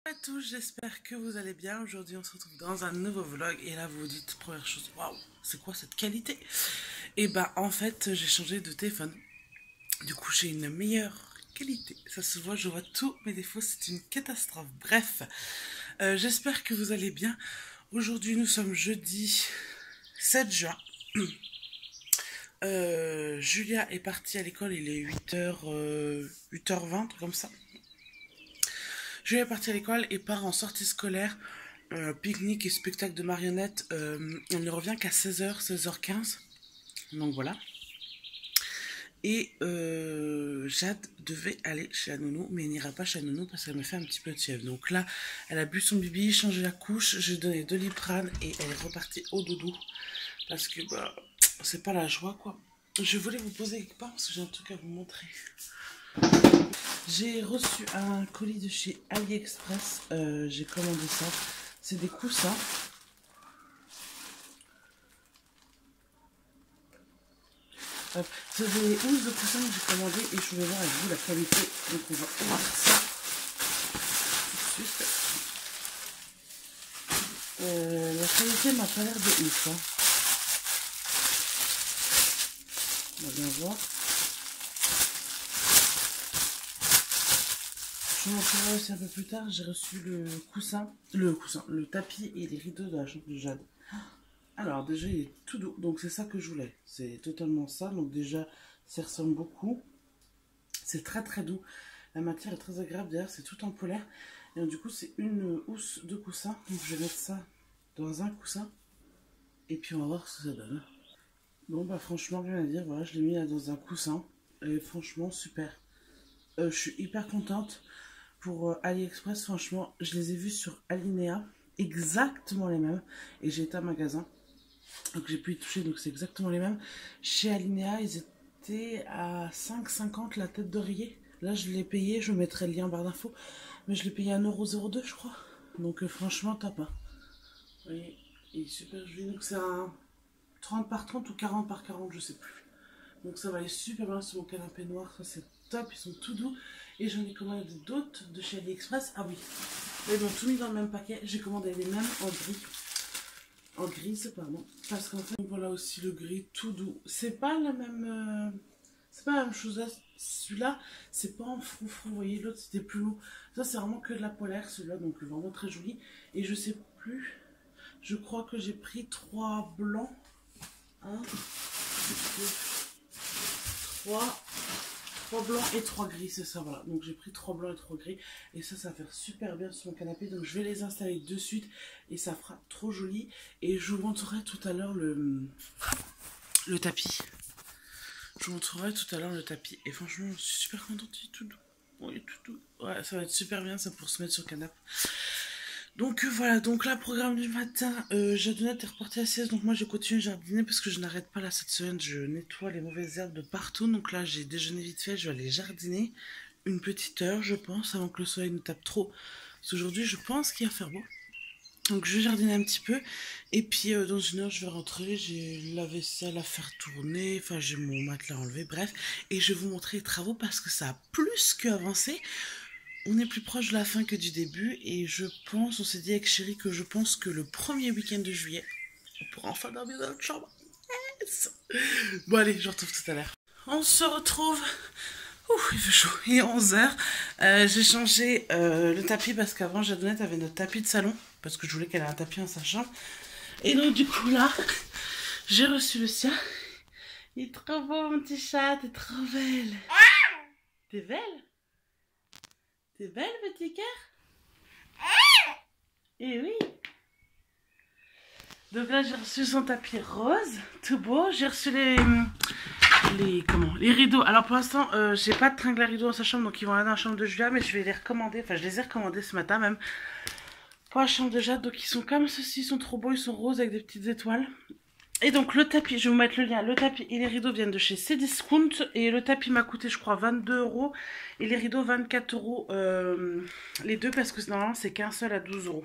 Bonjour à tous, j'espère que vous allez bien. Aujourd'hui, on se retrouve dans un nouveau vlog. Et là, vous vous dites, première chose, waouh, c'est quoi cette qualité? Et bah, en fait, j'ai changé de téléphone. Du coup, j'ai une meilleure qualité. Ça se voit, je vois tous mes défauts, c'est une catastrophe. Bref, j'espère que vous allez bien. Aujourd'hui, nous sommes jeudi 7 juin. Julia est partie à l'école, il est 8h20, comme ça. Julia est partie à l'école et part en sortie scolaire. Pique-nique et spectacle de marionnettes, on ne revient qu'à 16h, 16h15. Donc voilà. Et Jade devait aller chez la nounou, mais elle n'ira pas chez la nounou parce qu'elle me fait un petit peu de fièvre. Donc là, elle a bu son bibi, changé la couche, j'ai donné 2 Liprane et elle est repartie au doudou. Parce que bah, c'est pas la joie quoi. Je voulais vous poser quelque part parce que j'ai un truc à vous montrer. J'ai reçu un colis de chez AliExpress, j'ai commandé ça. C'est des coussins. C'est des housses de coussins que j'ai commandé et je vais voir avec vous la qualité. Donc on va voir ça tout de suite. La qualité m'a pas l'air de ouf. Hein. On va bien voir. Je vous montrerai aussi un peu plus tard. J'ai reçu le tapis et les rideaux de la chambre de Jade. Alors déjà il est tout doux, donc c'est ça que je voulais. C'est totalement ça. Donc déjà ça ressemble beaucoup. C'est très très doux. La matière est très agréable. D'ailleurs c'est tout en polaire. Et donc, du coup c'est une housse de coussin. Donc je vais mettre ça dans un coussin. Et puis on va voir ce que ça donne. Bon bah franchement rien à dire. Voilà, je l'ai mis là dans un coussin. Et franchement super. Je suis hyper contente. Pour AliExpress, franchement, je les ai vus sur Alinea. Exactement les mêmes. Et j'ai été à un magasin. Donc j'ai pu y toucher, donc c'est exactement les mêmes. Chez Alinea, ils étaient à 5,50 la tête d'oreiller. Là, je l'ai payé, je vous mettrai le lien en barre d'infos. Mais je l'ai payé 1,02 € je crois. Donc franchement, top. Hein. Vous voyez, il est super joli. Donc c'est un 30 par 30 ou 40 par 40, je sais plus. Donc ça va aller super bien sur mon canapé noir. Ça c'est top, ils sont tout doux. Et j'en ai commandé d'autres de chez AliExpress. Ah oui, ils m'ont tout mis dans le même paquet. J'ai commandé les mêmes en gris. En grise, pardon. Parce qu'en fait, voilà aussi le gris tout doux. C'est pas la même... c'est pas la même chose. Celui-là, c'est pas en froufrou. Vous voyez, l'autre, c'était plus lourd. Ça, c'est vraiment que de la polaire, celui-là. Donc, vraiment très joli. Et je sais plus... Je crois que j'ai pris 3 blancs. 1, 2, 3... 3 blancs et 3 gris, c'est ça, voilà. Donc j'ai pris 3 blancs et 3 gris. Et ça va faire super bien sur mon canapé. Donc je vais les installer de suite. Et ça fera trop joli. Et je vous montrerai tout à l'heure le tapis. Je vous montrerai tout à l'heure le tapis. Et franchement, je suis super contente. Il est tout doux. Oui, tout doux. Ouais, ça va être super bien ça pour se mettre sur le canapé. Donc voilà, donc là, programme du matin, Jadonette est reportée à 16, donc moi je continue à jardiner parce que je n'arrête pas là cette semaine, je nettoie les mauvaises herbes de partout, donc là j'ai déjeuné vite fait, je vais aller jardiner une petite heure je pense, avant que le soleil ne tape trop, parce qu'aujourd'hui je pense qu'il va faire beau. Donc je vais jardiner un petit peu, et puis dans une heure je vais rentrer, j'ai la vaisselle à faire tourner, enfin j'ai mon matelas enlevé, bref, et je vais vous montrer les travaux parce que ça a plus qu'avancé. On est plus proche de la fin que du début et je pense, on s'est dit avec chérie que je pense que le premier week-end de juillet, on pourra enfin dormir dans notre chambre. Yes. Bon allez, je retrouve tout à l'heure. On se retrouve. Ouh, il fait chaud. Il est 11h. J'ai changé le tapis parce qu'avant Jadonette avait notre tapis de salon parce que je voulais qu'elle ait un tapis dans sa chambre. Et donc du coup là, j'ai reçu le sien. Il est trop beau mon petit chat, t'es trop belle. T'es belle? T'es belle petit cœur? Eh oui. Donc là j'ai reçu son tapis rose, tout beau. J'ai reçu les rideaux. Alors pour l'instant j'ai pas de tringle à rideaux dans sa chambre, donc ils vont aller dans la chambre de Julia, mais je vais les recommander. Enfin je les ai recommandés ce matin même pour la chambre de Jade. Donc ils sont comme ceci, ils sont trop beaux, ils sont roses avec des petites étoiles. Et donc le tapis, je vais vous mettre le lien. Le tapis et les rideaux viennent de chez Cdiscount et le tapis m'a coûté je crois 22 € et les rideaux 24 € les deux, parce que normalement c'est qu'un seul à 12 €.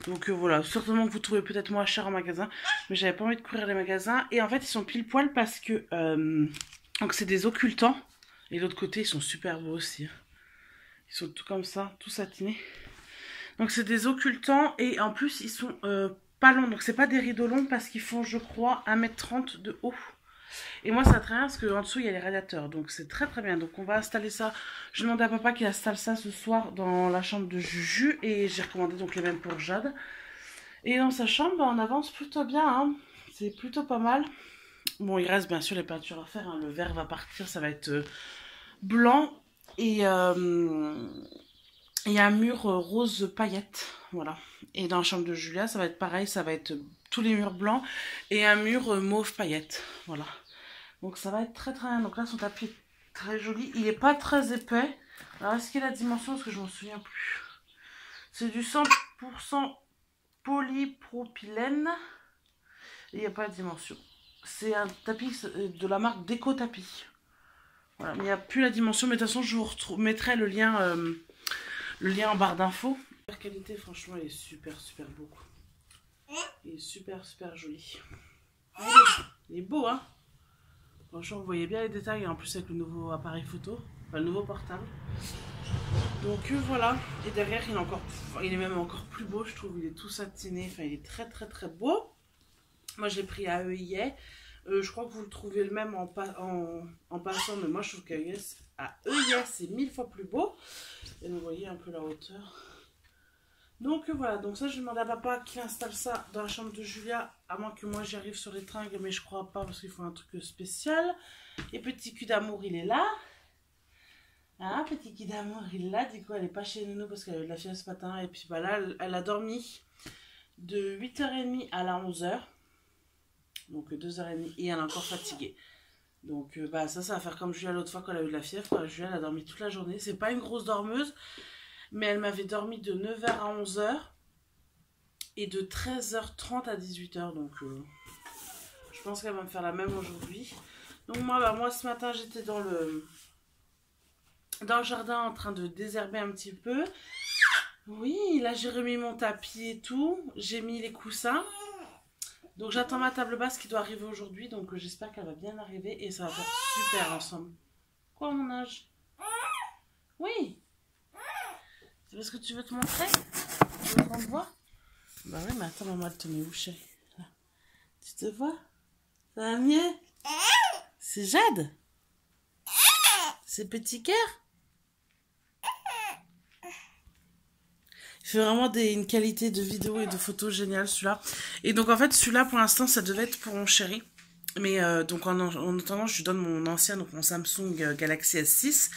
Donc voilà, certainement que vous trouvez peut-être moins cher en magasin, mais j'avais pas envie de courir les magasins. Et en fait ils sont pile poil parce que donc c'est des occultants. Et de l'autre côté ils sont super beaux aussi. Ils sont tout comme ça, tout satinés. Donc c'est des occultants et en plus ils sont pas longs. Donc c'est pas des rideaux longs parce qu'ils font je crois 1,30 m de haut. Et moi ça va très bien parce qu'en dessous il y a les radiateurs. Donc c'est très très bien. Donc on va installer ça. Je demande à papa qu'il installe ça ce soir dans la chambre de Juju. Et j'ai recommandé donc les mêmes pour Jade. Et dans sa chambre on avance plutôt bien. Hein. C'est plutôt pas mal. Bon il reste bien sûr les peintures à faire. Hein. Le vert va partir. Ça va être blanc. Et il y a un mur rose paillette, voilà. Et dans la chambre de Julia, ça va être pareil, ça va être tous les murs blancs et un mur mauve paillette, voilà. Donc ça va être très très bien. Donc là, son tapis est très joli. Il n'est pas très épais. Alors, est-ce qu'il y a la dimension? Parce que je m'en souviens plus. C'est du 100% polypropylène. Et il n'y a pas de dimension. C'est un tapis de la marque Déco Tapis. Voilà, mais il n'y a plus la dimension. Mais de toute façon, je vous mettrai le lien en barre d'infos. La qualité, franchement, il est super super beau. Il est super super joli. Il est beau, hein. Franchement, vous voyez bien les détails. En plus, avec le nouveau appareil photo. Enfin, le nouveau portable. Donc voilà. Et derrière, il est même encore plus beau, je trouve. Il est tout satiné. Enfin, il est très très très beau. Moi, je l'ai pris à EIA. Je crois que vous le trouvez le même en passant, mais moi je trouve qu'à EIA c'est 1000 fois plus beau. Et vous voyez un peu la hauteur. Donc voilà, donc ça je demande à papa qui installe ça dans la chambre de Julia, à moins que moi j'y arrive sur les tringles, mais je crois pas parce qu'il faut un truc spécial. Et petit cul d'amour il est là. Hein, petit cul d'amour il est là, du coup elle est pas chez nous parce qu'elle a eu de la fièvre ce matin. Et puis bah là elle a dormi de 8h30 à la 11h. Donc 2h30 et elle est encore fatiguée. Donc bah ça va faire comme Julia l'autre fois quand elle a eu de la fièvre. Julia elle a dormi toute la journée. C'est pas une grosse dormeuse, mais elle m'avait dormi de 9h à 11h et de 13h30 à 18h. Donc je pense qu'elle va me faire la même aujourd'hui. Donc moi ce matin j'étais dans le jardin en train de désherber un petit peu. Oui, là j'ai remis mon tapis et tout. J'ai mis les coussins. Donc j'attends ma table basse qui doit arriver aujourd'hui. Donc j'espère qu'elle va bien arriver et ça va faire super ensemble. Quoi mon âge? Oui. C'est parce que tu veux te montrer? Tu veux qu'on te voit? Bah oui, mais attends, maman elle te met où, chérie? Là. Tu te vois? Ça va mieux? C'est Jade? C'est petit cœur? Il fait vraiment une qualité de vidéo et de photos géniale celui-là. Et donc en fait celui-là pour l'instant ça devait être pour mon chéri. Mais donc en attendant je lui donne mon ancien, donc mon Samsung Galaxy S6.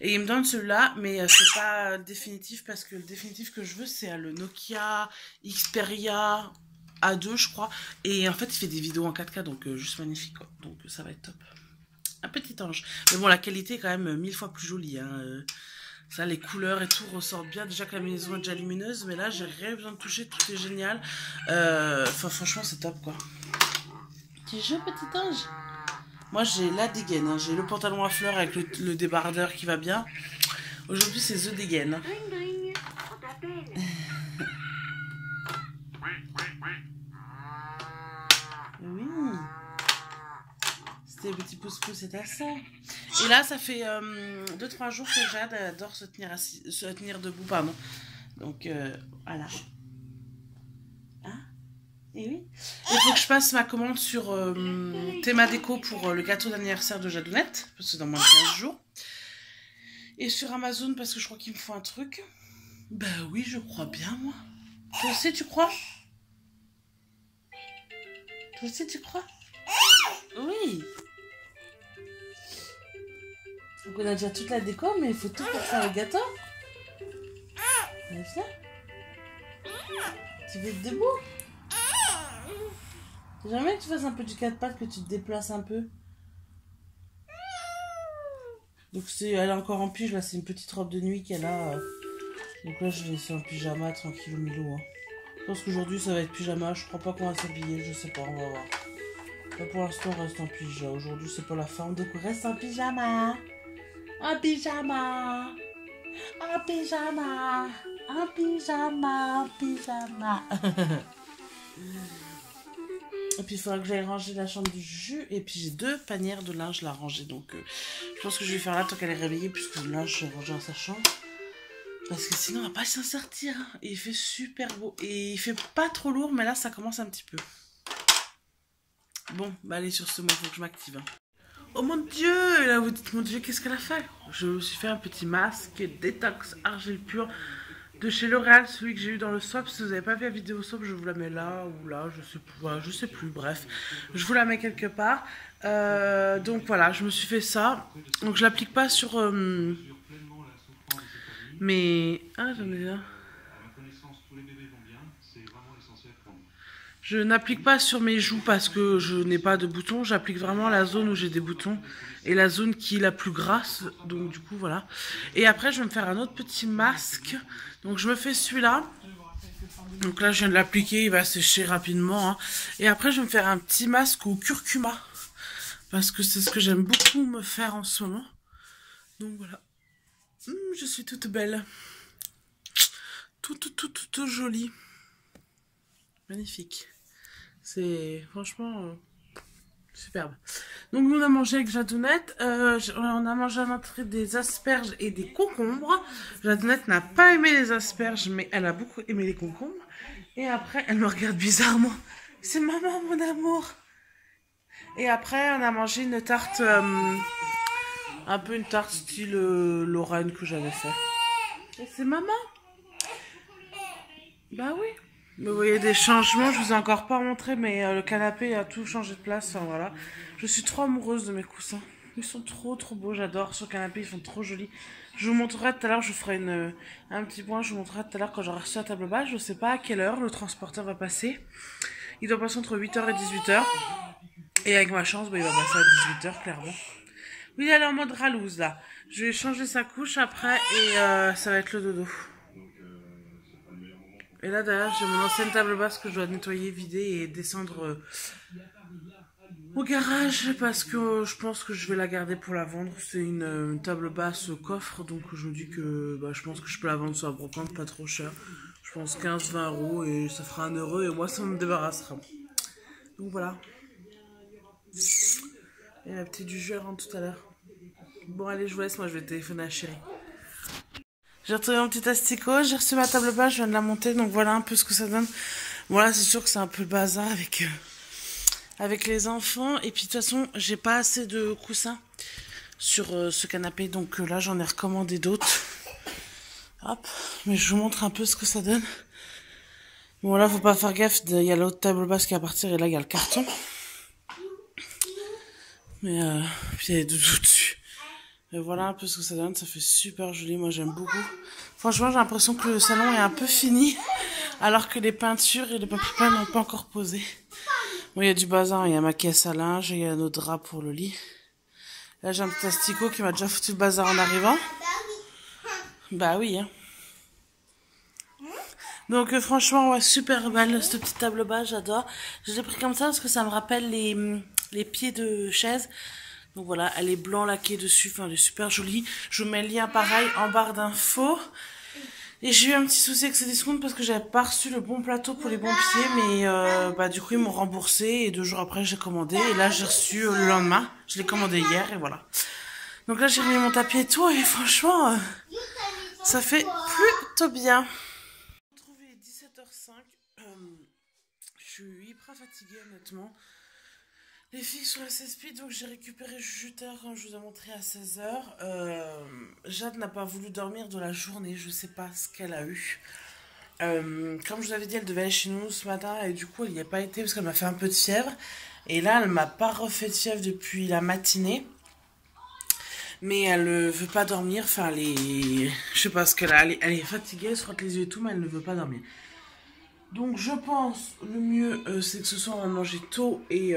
Et il me donne celui-là, mais c'est pas définitif parce que le définitif que je veux c'est le Nokia Xperia A2 je crois. Et en fait il fait des vidéos en 4K donc juste magnifique quoi. Donc ça va être top. Un petit ange. Mais bon la qualité est quand même 1000 fois plus jolie hein. Ça, les couleurs et tout ressortent bien. Déjà que la maison est déjà lumineuse, mais là, j'ai rien besoin de toucher. Tout est génial. Enfin, franchement, c'est top, quoi. Petit jeu, petit ange. Moi, j'ai la dégaine. Hein. J'ai le pantalon à fleurs avec le débardeur qui va bien. Aujourd'hui, c'est The Dégaine. Oui. C'était petit pouce-pouce, c'était ça. Et là, ça fait 2-3 jours que Jade adore se tenir debout, pardon. Donc, voilà. Hein? Et oui. Il faut que je passe ma commande sur Théma Déco pour le gâteau d'anniversaire de Jadounette, parce que c'est dans moins de 15 jours. Et sur Amazon, parce que je crois qu'il me faut un truc. Bah oui, je crois bien, moi. Toi aussi, tu crois? Toi aussi, tu crois? Oui. Donc on a déjà toute la déco, mais il faut tout pour faire le gâteau. Viens. Tu veux être debout? Jamais que tu fasses un peu du 4 pattes, que tu te déplaces un peu. Donc elle est encore en pige, là c'est une petite robe de nuit qu'elle a. Donc là je l'ai laissé en pyjama, tranquille au milieu. Hein. Je pense qu'aujourd'hui ça va être pyjama, je crois pas qu'on va s'habiller, je sais pas, on va voir. Là pour l'instant on reste en pyjama, aujourd'hui c'est pas la forme, donc on reste en pyjama. En pyjama. En pyjama. En pyjama. En pyjama. Et puis il faudra que j'aille ranger la chambre du jus. Et puis j'ai 2 panières de linge à ranger. Donc je pense que je vais faire là tant qu'elle est réveillée. Puisque le linge est rangé dans sa chambre. Parce que sinon on va pas s'en sortir. Et il fait super beau. Et il fait pas trop lourd, mais là ça commence un petit peu. Bon, bah allez, sur ce, moi faut que je m'active. Oh mon dieu! Et là vous dites, mon dieu, qu'est-ce qu'elle a fait? Je me suis fait un petit masque détox argile pure de chez L'Oréal, celui que j'ai eu dans le swap. Si vous n'avez pas vu la vidéo swap, je vous la mets là ou là, je sais plus, voilà, je sais plus, bref. Je vous la mets quelque part. Donc voilà, je me suis fait ça. Donc je l'applique pas sur mes... Ah, j'en ai un. Je n'applique pas sur mes joues parce que je n'ai pas de boutons. J'applique vraiment la zone où j'ai des boutons et la zone qui est la plus grasse. Donc du coup voilà. Et après je vais me faire un autre petit masque. Donc je me fais celui-là. Donc là je viens de l'appliquer, il va sécher rapidement. Hein. Et après je vais me faire un petit masque au curcuma. Parce que c'est ce que j'aime beaucoup me faire en ce moment. Donc voilà. Je suis toute belle. Toute jolie. Magnifique. C'est franchement superbe. Donc nous on a mangé avec Jadounette. On a mangé à l'entrée des asperges et des concombres. Jadounette n'a pas aimé les asperges, mais elle a beaucoup aimé les concombres. Et après, elle me regarde bizarrement. C'est maman, mon amour. Et après, on a mangé une tarte, un peu une tarte style Lorraine que j'avais fait. Et c'est maman? Bah oui. Mais vous voyez des changements, je vous ai encore pas montré, mais le canapé a tout changé de place. Enfin voilà. Je suis trop amoureuse de mes coussins. Ils sont trop beaux, j'adore. Sur le canapé, ils sont trop jolis. Je vous montrerai tout à l'heure, je vous ferai un petit point, je vous montrerai tout à l'heure quand j'aurai reçu la table basse. Je sais pas à quelle heure le transporteur va passer. Il doit passer entre 8h et 18h. Et avec ma chance, bah, il va passer à 18h, clairement. Oui, elle est en mode ralouse, là. Je vais changer sa couche après et ça va être le dodo. Et là, derrière, j'ai mon ancienne table basse que je dois nettoyer, vider et descendre au garage parce que je pense que je vais la garder pour la vendre. C'est une table basse coffre, donc je me dis que bah, je pense que je peux la vendre sur la brocante, pas trop cher. Je pense 15-20 euros et ça fera 1 euro et moi, ça me débarrassera. Donc voilà. Et la petite Juju, elle rentre tout à l'heure. Bon, allez, je vous laisse, moi je vais téléphoner à chérie. J'ai retrouvé mon petit asticot, j'ai reçu ma table basse, je viens de la monter, donc voilà un peu ce que ça donne. Voilà, c'est sûr que c'est un peu le bazar avec les enfants. Et puis de toute façon, j'ai pas assez de coussins sur ce canapé, donc là j'en ai recommandé d'autres. Hop, mais je vous montre un peu ce que ça donne. Bon là, faut pas faire gaffe, il y a l'autre table basse qui va partir et là il y a le carton. Mais puis il y a des doudous dessus. Et voilà un peu ce que ça donne, ça fait super joli, moi j'aime beaucoup. Franchement j'ai l'impression que le salon est un peu fini, alors que les peintures et les papiers peints n'ont pas encore posé. Bon, il y a du bazar, il y a ma caisse à linge, il y a nos draps pour le lit. Là j'ai un petit asticot qui m'a déjà foutu le bazar en arrivant. Bah oui hein. Donc franchement ouais, super belle cette petite table basse, j'adore. Je l'ai pris comme ça parce que ça me rappelle les pieds de chaise. Donc voilà, elle est blanc laquée dessus, enfin elle est super jolie. Je vous mets le lien pareil en barre d'infos. Et j'ai eu un petit souci avec ces discounts parce que j'avais pas reçu le bon plateau pour les bons pieds, mais bah du coup ils m'ont remboursé et 2 jours après j'ai commandé et là j'ai reçu le lendemain. Je l'ai commandé hier et voilà. Donc là j'ai remis mon tapis et tout et franchement ça fait plutôt bien. J'ai trouvé 17h05. Je suis hyper fatiguée honnêtement. Les filles sur le speed, donc j'ai récupéré Juju comme je vous ai montré à 16h. Jade n'a pas voulu dormir de la journée, je sais pas ce qu'elle a eu. Comme je vous avais dit, elle devait aller chez nous ce matin et du coup elle n'y a pas été parce qu'elle m'a fait un peu de fièvre. Et là elle m'a pas refait de fièvre depuis la matinée. Mais elle ne veut pas dormir, enfin elle est... Je sais pas ce qu'elle a, elle est fatiguée, elle se frotte les yeux et tout, mais elle ne veut pas dormir. Donc je pense le mieux c'est que ce soir on va manger tôt et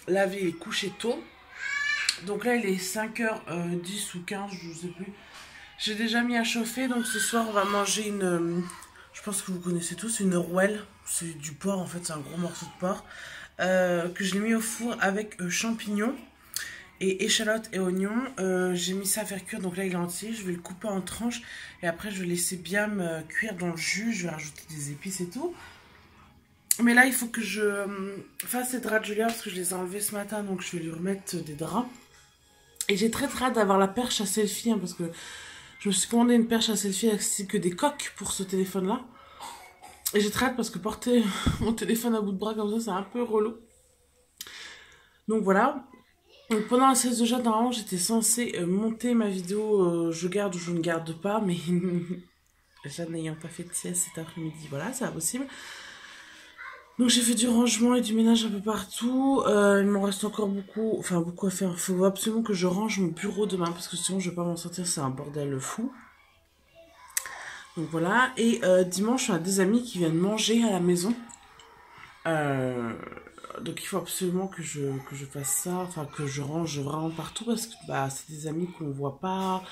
laver et coucher tôt. Donc là il est 5h10 ou 15, je ne sais plus. J'ai déjà mis à chauffer, donc ce soir on va manger une... je pense que vous connaissez tous, une rouelle. C'est du porc en fait, c'est un gros morceau de porc. Que je l'ai mis au four avec champignons et échalotes et oignons. J'ai mis ça à faire cuire, donc là il est entier. Je vais le couper en tranches et après je vais laisser bien me cuire dans le jus. Je vais rajouter des épices et tout. Mais là il faut que je fasse ces draps de Julia parce que je les ai enlevés ce matin, donc je vais lui remettre des draps. Et j'ai très hâte d'avoir la perche à selfie hein, parce que Je me suis commandé une perche à selfie ainsi que des coques pour ce téléphone-là. Et j'ai très hâte parce que porter mon téléphone à bout de bras comme ça, c'est un peu relou. Donc voilà. Donc pendant la séance de Jade, normalement, j'étais censée monter ma vidéo je garde ou je ne garde pas, mais Jade n'ayant pas fait de sieste cet après-midi, voilà, c'est pas possible. Donc j'ai fait du rangement et du ménage un peu partout. Il m'en reste encore beaucoup, enfin beaucoup à faire. Il faut absolument que je range mon bureau demain parce que sinon je vais pas m'en sortir, c'est un bordel fou. Donc voilà, et dimanche, on a des amis qui viennent manger à la maison. Donc il faut absolument que je fasse ça, enfin que je range vraiment partout parce que bah, c'est des amis qu'on voit pas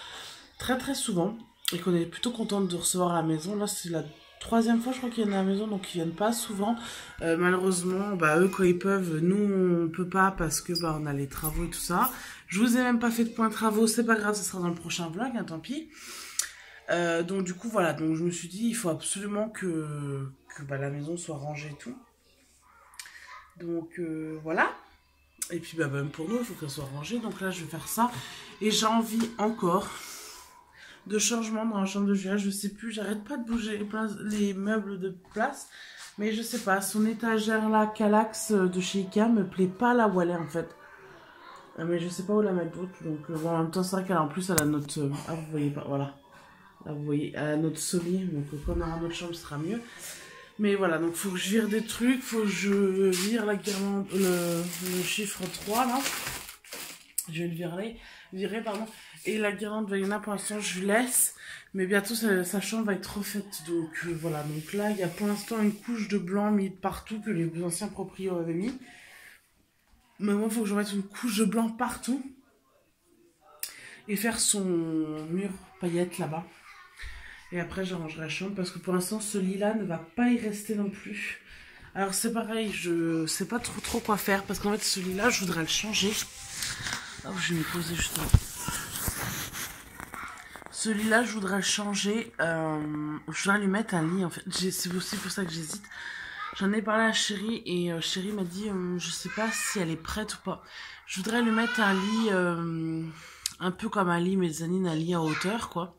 très très souvent et qu'on est plutôt contente de recevoir à la maison. Là c'est la troisième fois je crois qu'ils viennent à la maison, donc ils viennent pas souvent. Malheureusement, bah eux quand ils peuvent, nous on peut pas parce que bah on a les travaux et tout ça. Je vous ai même pas fait de point travaux, c'est pas grave, ce sera dans le prochain vlog, hein, tant pis. Donc du coup voilà, donc je me suis dit il faut absolument que bah, la maison soit rangée et tout. Donc voilà. Et puis bah, même pour nous, il faut qu'elle soit rangée. Donc là, je vais faire ça. Et j'ai envie encore de changement dans la chambre de Julia. Je sais plus, j'arrête pas de bouger les meubles de place. Mais je sais pas, son étagère là, Calax de chez Ikea, me plaît pas là où elle est en fait. Mais je sais pas où la mettre d'autre. Donc bon, en même temps, c'est vrai qu'elle en plus, elle a notre... ah, vous voyez pas, voilà. Là, vous voyez, elle a notre sommier. Donc quand on aura notre chambre, ce sera mieux. Mais voilà, donc faut que je vire des trucs, faut que je vire la guirlande, le chiffre 3 là. Je vais le virer pardon. Et la guirlande Vaiana pour l'instant je laisse. Mais bientôt sa chambre va être refaite. Donc voilà, donc là il y a pour l'instant une couche de blanc mise partout que les anciens propriétaires avaient mis. Mais moi il faut que je mette une couche de blanc partout. Et faire son mur paillettes là-bas. Et après, j'arrangerai la chambre parce que pour l'instant, ce lit-là ne va pas y rester non plus. Alors, c'est pareil, je sais pas trop quoi faire parce qu'en fait, ce lit-là, je voudrais le changer. Oh, je vais me poser justement. Ce lit-là, je voudrais le changer. Je voudrais lui mettre un lit en fait. C'est aussi pour ça que j'hésite. J'en ai parlé à Chérie et Chérie m'a dit je sais pas si elle est prête ou pas. Je voudrais lui mettre un lit un peu comme un lit mezzanine, un lit en hauteur quoi.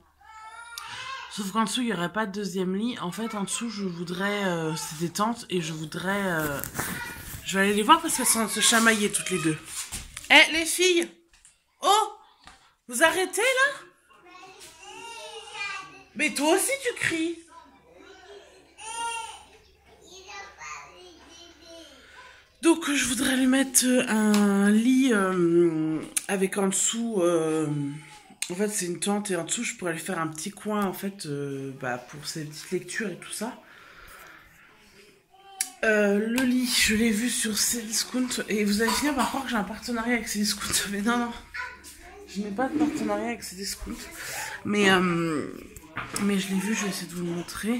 Sauf qu'en dessous, il n'y aurait pas de deuxième lit. En fait, en dessous, je voudrais... c'est des tentes et je voudrais... je vais aller les voir parce qu'elles sont en train de se chamailler toutes les deux. Eh, les filles! Oh! Vous arrêtez, là? Mais toi aussi, tu cries. Donc, je voudrais lui mettre un lit avec en dessous... En fait, c'est une tente et en dessous, je pourrais lui faire un petit coin, en fait, bah, pour ses petites lectures et tout ça. Le lit, je l'ai vu sur Cdiscount et vous allez finir par croire que j'ai un partenariat avec Cdiscount. Mais non, je n'ai pas de partenariat avec Cdiscount. Mais je l'ai vu, je vais essayer de vous le montrer.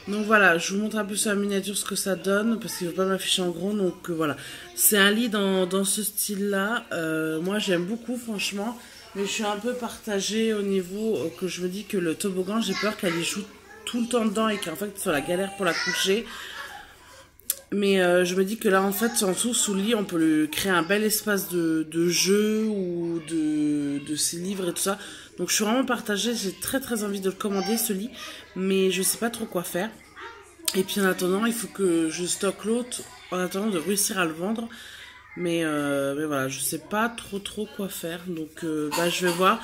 Donc voilà, je vous montre un peu sur la miniature ce que ça donne, parce qu'il ne veut pas m'afficher en gros, donc voilà. C'est un lit dans ce style-là, moi j'aime beaucoup franchement, mais je suis un peu partagée au niveau que je me dis que le toboggan, j'ai peur qu'elle y joue tout le temps dedans et qu'en fait, ce soit la galère pour la coucher. Mais je me dis que là, en fait, en dessous, sous le lit, on peut lui créer un bel espace de jeu ou de ses livres et tout ça. Donc je suis vraiment partagée, j'ai très envie de le commander ce lit, mais je sais pas trop quoi faire. Et puis en attendant, il faut que je stocke l'autre en attendant de réussir à le vendre. Mais voilà, je sais pas trop quoi faire. Donc bah, je vais voir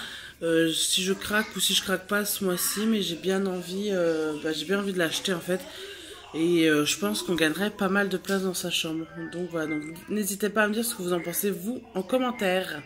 si je craque ou si je craque pas ce mois-ci, mais j'ai bien envie de l'acheter en fait. Et je pense qu'on gagnerait pas mal de place dans sa chambre. Donc voilà, donc n'hésitez pas à me dire ce que vous en pensez vous en commentaire.